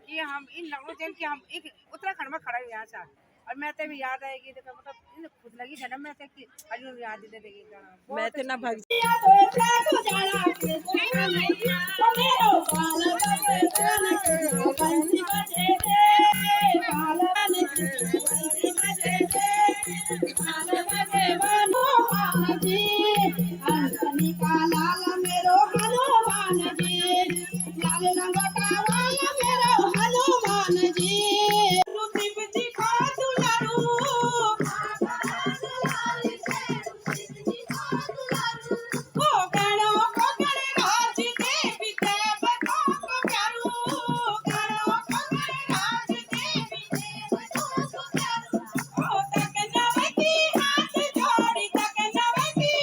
कि हम इन लगो जन कि हम एक उत्तराखंड में खड़ा यहाँ से और मैं तो भी याद आएगी तो मतलब खुद लगी जन्म में कि अजू याद दे देगी मैं तो ना भग लाल मेरो हनुमान जी लाल रंगोटा वाला मेरो हनुमान जी शिव जी का दुलारू ओ गणो को गणराज देवी देव को प्यारू गणो को गणराज देवी देव को प्यारू ओ तक नवकी हाथ जोड़ी तक नवकी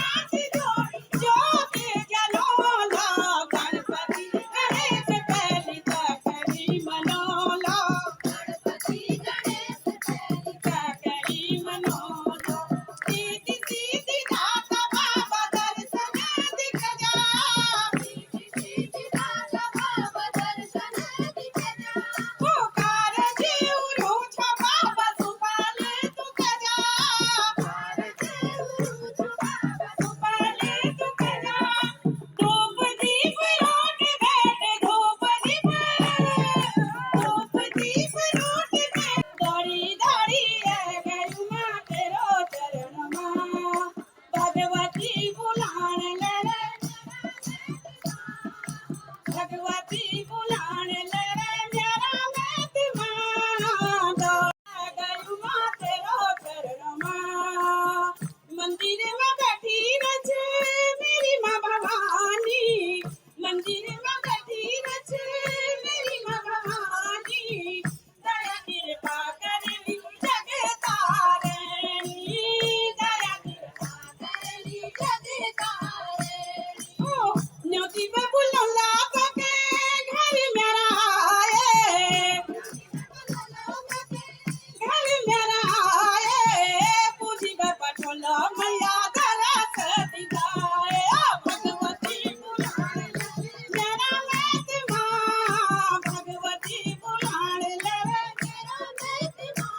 हाथ जोड़ी जो के जलोला गणपति गणेश पहली तकरी मनोला गणपति गणेश पहली तकरी मनोला सीधी सीधी नाथ बाबा दर्शन दिख जा सीधी सीधी नाथ बाबा दर्शन दिख जा पुकार जीव रूठ बाबा सुपाले तुक जा पुकार जीव रूठ बाबा सुपाले तुक जा धूप दीप रोट बैठे धूप दीप रोट बैठे दौड़ी दौड़ी है गई माँ तेरो चरण माँ भगवती बुलान ले भगवती बुलान ले मेरा मैं माँ दौड़ गई माँ तेरो चरण माँ मंदिर में बैठी रच मेरी माँ भवानी मंदिर में बैठी रच मेरी माँ भवानी दया कृपा करनी जग तारणी दया कृपा करनी जग तारणी ओ न्योती में बुलौला के घर मेरा आए घर मेरा आए पूजी में पटोला मैया दरस दिखाए भगवती बुलान मेरा मैं माँ भगवती बुलान ले मेरा मैं माँ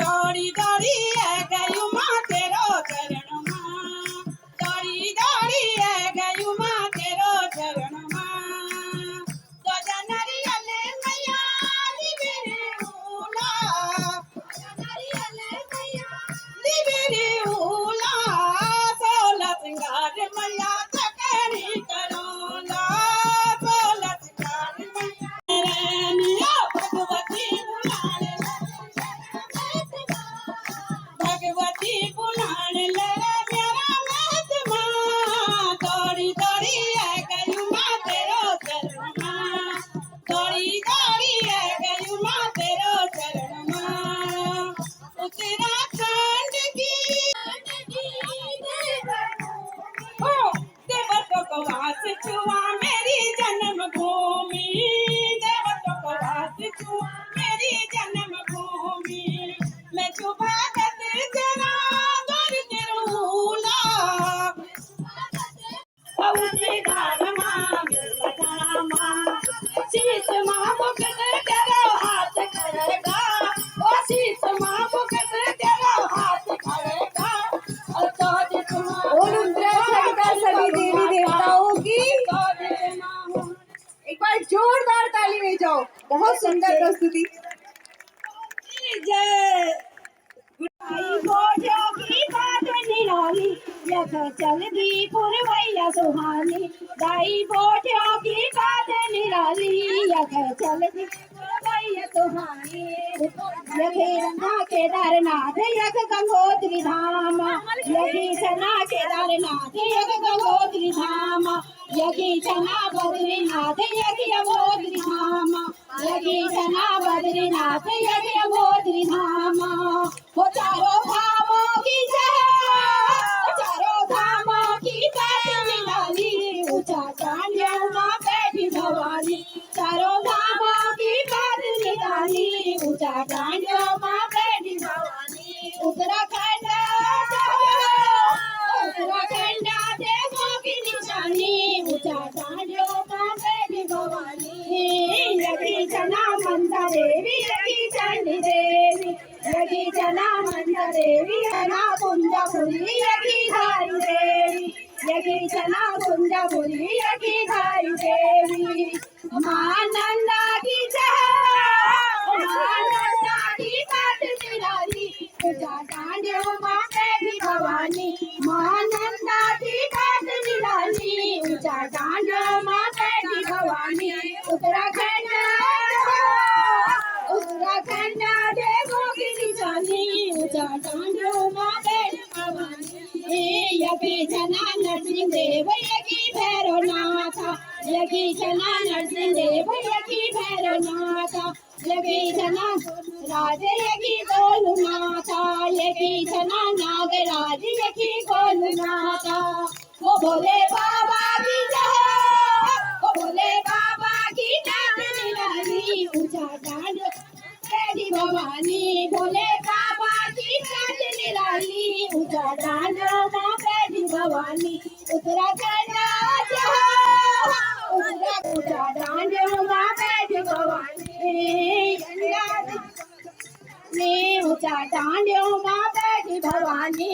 दौड़ी दौड़ी है गई माँ तेरो चरण माँ दौड़ी दौड़ी है गई माँ तेरो चरण माँ तो जनरियले मैया लिबेरे उला जनरियले मैया लिबेरे उला सोला सिंगार मैया चकरी करोला सोला सिंगार मैया रनिया भगवती बुलान भगवती बुलान ले मेरा मैं माँ दौड़ी दौड़ी है गई माँ तेरो चरण माँ दौड़ी दौड़ी है गई माँ तेरो चरण माँ उत्तराखंड की ओ देवतों को वास छुआ मेरी जन्मभूमि देवतों को वास छुआ मेरी जन्मभूमि मैं छुपा जरा दर तेरूला पौत्री धारमा धारमा शीश माँ मुकट तेरा हाथ करेगा ओ शीश माँ मुकट तेरा हाथ करेगा और तो जितना और उत्तराखंड का सभी देवी देवताओं की एक बार जोरदार ताली में जाओ। बहुत सुंदर प्रस्तुति। जय आई बोझो की बात निराली यथ चल दी पुरवैया सुहानी दाई बोझो की बात निराली यथ चल दी पुरवैया सुहानी यथे रंगा केदारनाथ यथ गंगोत्री धाम यही सना केदारनाथ यथ गंगोत्री धाम यही सना बद्रीनाथ यही यमोत्री धाम यही सना बद्रीनाथ यही यमोत्री धाम वो चारों धामों की जय चारों धामों की बात निराली ऊंचा चांदियों माँ बैठी भवानी चारों धामों की बात निराली ऊंचा चांदियों माँ बैठी भवानी उत्तराखंड उत्तराखंड देवों की निशानी ऊंचा चांदियों माँ देवी चना कुंजापुरी यकी धारी देवी यकी चना कुंजापुरी यकी धारी देवी मां नंदा की जय मां नंदा की बात निराली तुझा डांडियो मां देवी भवानी मां नंदा की बात निराली ऊंचा डांडियो मां देवी भवानी उत्तराखंड उत्तराखंड देखो की जानी ऊंचा डांडियो मां देवी भवानी यकी जना नरसिंह देव यकी भैरवनाथा यकी जना नरसिंह देव यकी भैरवनाथा यकी जना राजे यकी गोलुनाथा यकी जना नागराज यकी गोलुनाथा ओ भोले बाबा की जय ओ भोले बाबा की नाथ निराली ऊंचा डांड तेरी भवानी भोले बाबा की नाथ निराली ऊंचा डांड मां तेरी भवानी उत्तराखंड ऊंचा डांड मां तेरी भवानी ऊंचा डांडियो मां बैठी भवानी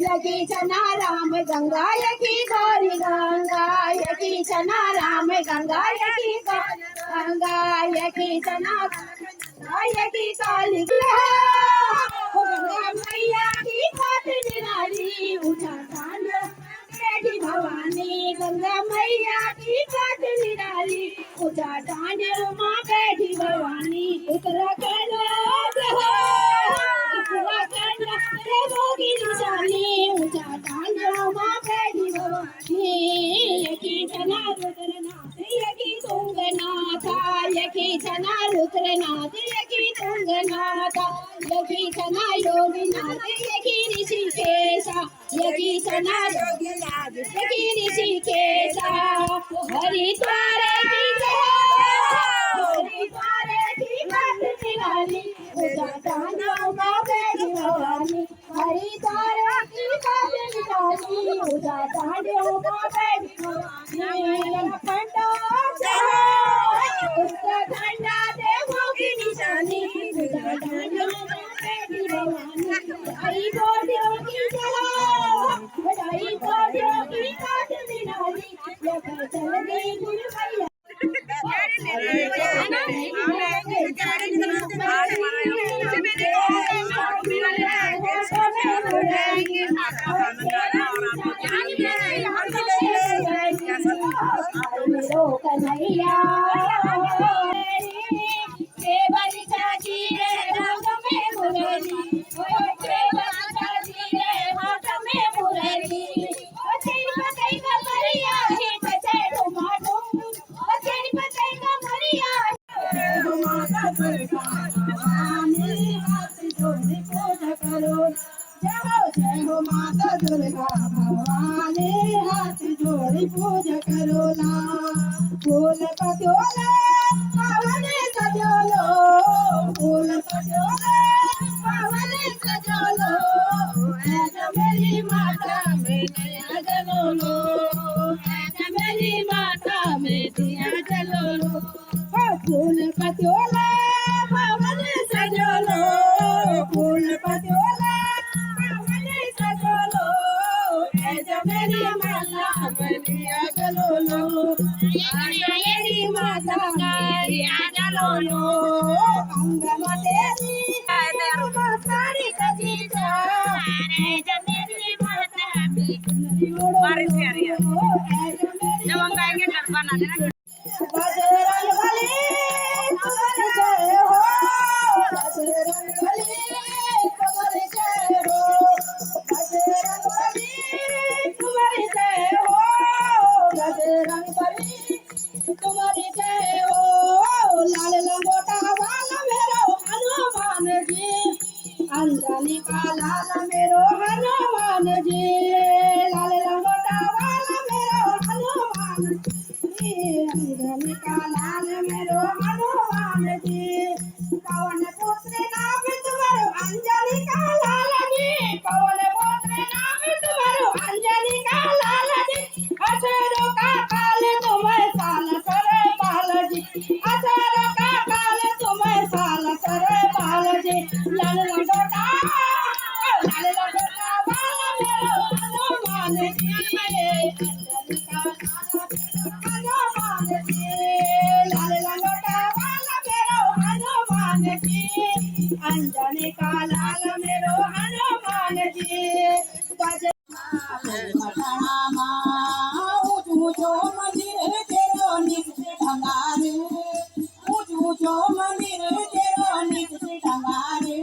यकी चना राम गंगा यकी गौरी गंगा यकी चना राम गंगा यकी गौरी गंगा यकी चना यकी काली गंगा मैया की बात निराली ऊंचा डांडियो बैठी भवानी गंगा मैया की बात निराली ऊंचा डांडियो मां बैठी भवानी उत्तराखंड उत्तराखंड देवोगी निशानी ऊंचा डांडियो मां बैठी भवानी यकी जना रुद्रनाथ यकी तुंगनाथा यकी जना रुद्रनाथ यकी तुंगनाथा यकी जना योगीनाथ यकी ऋषिकेशा यकी जना योगीनाथ यकी ऋषिकेशा हरिद्वार की जय हरिद्वार की बात निराली ऊंचा डांडियो मां बैठी भवानी हरिद्वार की बात निराली ऊंचा डांडियो मां बैठी भवानी उत्तराखंड देवों की निशानी ऊंचा डांडियो मां बैठी भवानी बधाई गोडियों की जय बधाई गोडियों की बात निराली ये चल गई गुरु मैया कन्हैया केवल चाची रे हाथ में मुरली केवल चाची रे हाथ में मुरली तेरी पतई का मरिया है बचे टमाटो तेरी पतई का मरिया माता दुर्गा भवानी हाथ जोड़े पूजा करो जय हो माता दुर्गा भवानी हाथ जोड़े पूजा करो ना फूल पत्योले पावन सजोलो फूल पत्योले पावन सजोलो ऐसा मेरी माता में नया जलोलो ऐसा मेरी माता में दिया जलोलो फूल पत्योले पावन सजोलो फूल पत्योले पावन सजोलो ऐसा मेरी माता में दिया जलोलो मेरी माता दिया जलोलो अंगमा तेरी सारी कजीजा ऐसा मेरी माता में बारिश आ रही है जब हम गाएंगे गरबा ना देना बजरंग बली तुम्हारी जय हो बजरंग बली तुम्हारी जय हो बजरंग बली तुम्हारी जय हो बजरंग बली तुम्हारी जय हो लाल लंगोटा वाला मेरो हनुमान जी अंजनी का लाल मेरो हनुमान जी लाल लंगोटा वाला मेरो हनुमान अंजनी का लाल मेरो हनुमान जी पवन पुत्र नाम तुम्हारो अंजनी का लाल जी पवन पुत्र नाम तुम्हारो अंजनी का लाल जी असुरों का काल तुम्हें साल करे बाल जी असुरों का काल तुम्हें साल करे बाल जी लाल लंगोटा सोने का लाल मेरो हनुमान जी बज मठड़ा माँ ऊंचो मंदिर तेरो नित्य ढंगारे ऊंचो मंदिर तेरो नित्य ढंगारे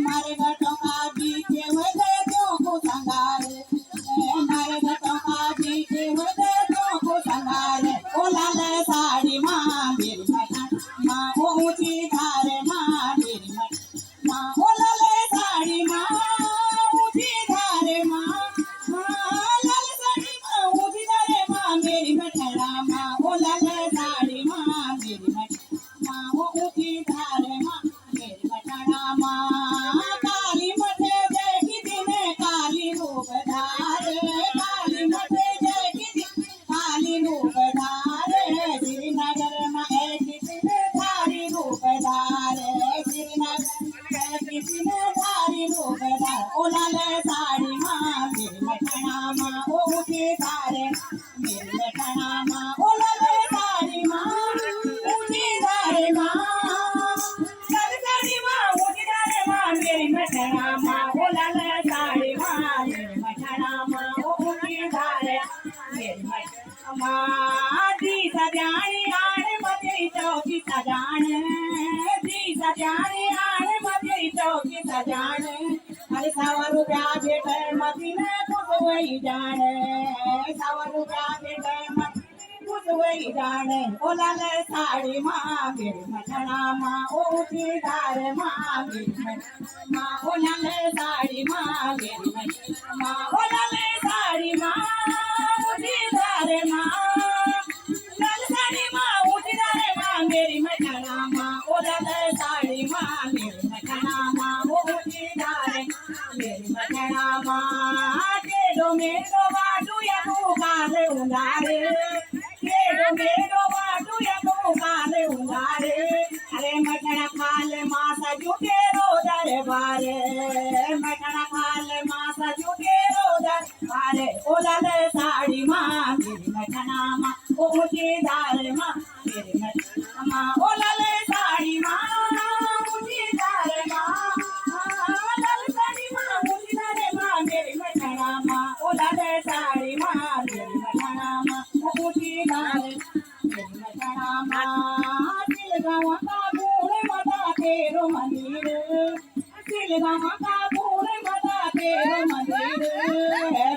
मारे घटों का बीच में देवों को संगारे मारे घटों का बीच में देवों को संगारे ओ लाल साड़ी माँ मेरी मठड़ा माँ ओ ऊंची धारे माँ मेरी मठड़ा माँ ओ लाल साड़ी माँ ऊंची धारे माँ लाल साड़ी माँ ऊंची धारे माँ मेरी मठड़ा माँ ओ लाल साड़ी माँ मेरी मठड़ा माँ ओ ऊंची धारे माँ मेरी मठड़ा माँ काली मठे जय की दिन काली रूप धारे काली मठे जय की दिन काली रूप धारे श्रीनगर में एक दिन धारी रूप धारे श्रीनगर में एक दिन धारी रूप धारे ओ लाल साड़ी माँ मेरी मठड़ा माँ ओ ऊंची धारे मेरी मठड़ा माँ ओ लाल साड़ी माँ ऊंची धारे माँ लाल साड़ी माँ ऊंची धारे माँ मेरी मठड़ा माँ ओ लाल साड़ी माँ मेरी मठड़ा माँ ओ ऊंची धारे मेरी मठड़ा माँ दी सजानी आने मते चौकी सजाने दी सजानी आने मते चौकी सजाने अरे 100 रुपया भेटे मती ने खुश वही जाने 100 रुपया भेटे मती खुश वही जाने ओ लाल साड़ी माँ मेरी मठड़ा माँ ओ ऊंची धारे माँ मेरी मठड़ा माँ ओ लाल साड़ी माँ मेरी मठड़ा माँ ओ लाल साड़ी माँ ऊंची धारे माँ लाल साड़ी माँ ऊंची धारे माँ मेरी मठड़ा माँ ओ लाल साड़ी माँ मेरी मठड़ा माँ ओ ऊंची धारे मेरी मठड़ा माँ केडो मेरो बाटू या तू काले उंगारे केडो मेरो बाटू या तू काले उंगारे अरे मठड़ा खाले मासा जुटे रोदर बारे मठड़ा खाले मासा जुटे रोदर बारे ओ लाल साड़ी माँ मेरी मठड़ा माँ ओ ऊंची धारे माँ मेरी मठड़ा माँ ओ लाल साड़ी माँ ऊंची धारे माँ लाल साड़ी माँ ऊंची धारे माँ मेरी मठड़ा माँ ओ लाल साड़ी माँ मेरी मठड़ा माँ ओ ऊंची धारे मेरी मठड़ा माँ तिलगाँव का बूढ़े मता तेरो मंदिर तिलगाँव का बूढ़े मता तेरो मंदिर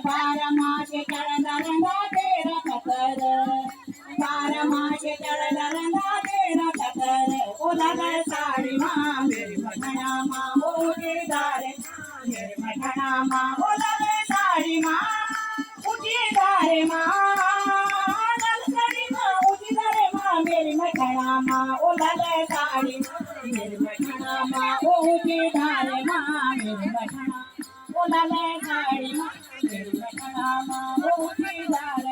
12 मास चढ़ रंगा तेरा कतर 12 मास चढ़ रंगा तेरा कतर ओ लाल साड़ी माँ मेरी मठड़ा माँ ओ ऊंची धारे मेरी मठड़ा माँ ओ लाल साड़ी माँ ऊंची धारे माँ लाल साड़ी माँ ऊंची धारे माँ मेरी मठड़ा माँ ओ लाल साड़ी मेरी मठड़ा माँ ओ ऊंची धारे माँ मेरी मठड़ा ओ लाल साड़ी माँ मेरी मठड़ा माँ ओ ऊंची धारे